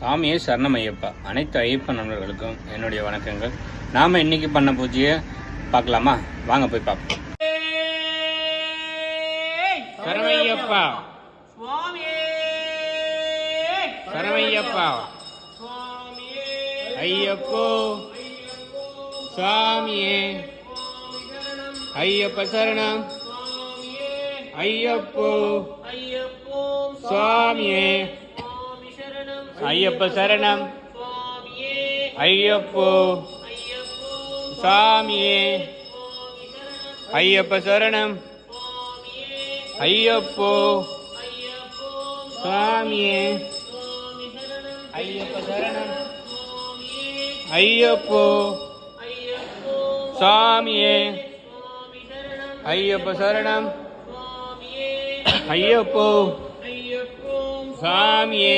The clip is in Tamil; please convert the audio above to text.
சாமியே சரணம் ஐயப்பா. அனைத்து ஐயப்ப நண்பர்களுக்கும் என்னுடைய வணக்கங்கள். நாம் இன்னைக்கு பண்ண பூஜையை பார்க்கலாமா? வாங்க போய் பார்ப்போம். சரணையப்பா சரணையப்பா ஐயப்போ சாமியே ஐயப்ப சரணம் ஐயப்போ சுவாமியே ஐயப்ப சரணம் ஐயப்போ சாமியே ஐயப்ப சரணம் ஐயப்போ சாமியே ஐயப்ப சரணம் ஐயப்போ சாமியே ஐயப்ப சரணம் ஐயப்போ சாமியே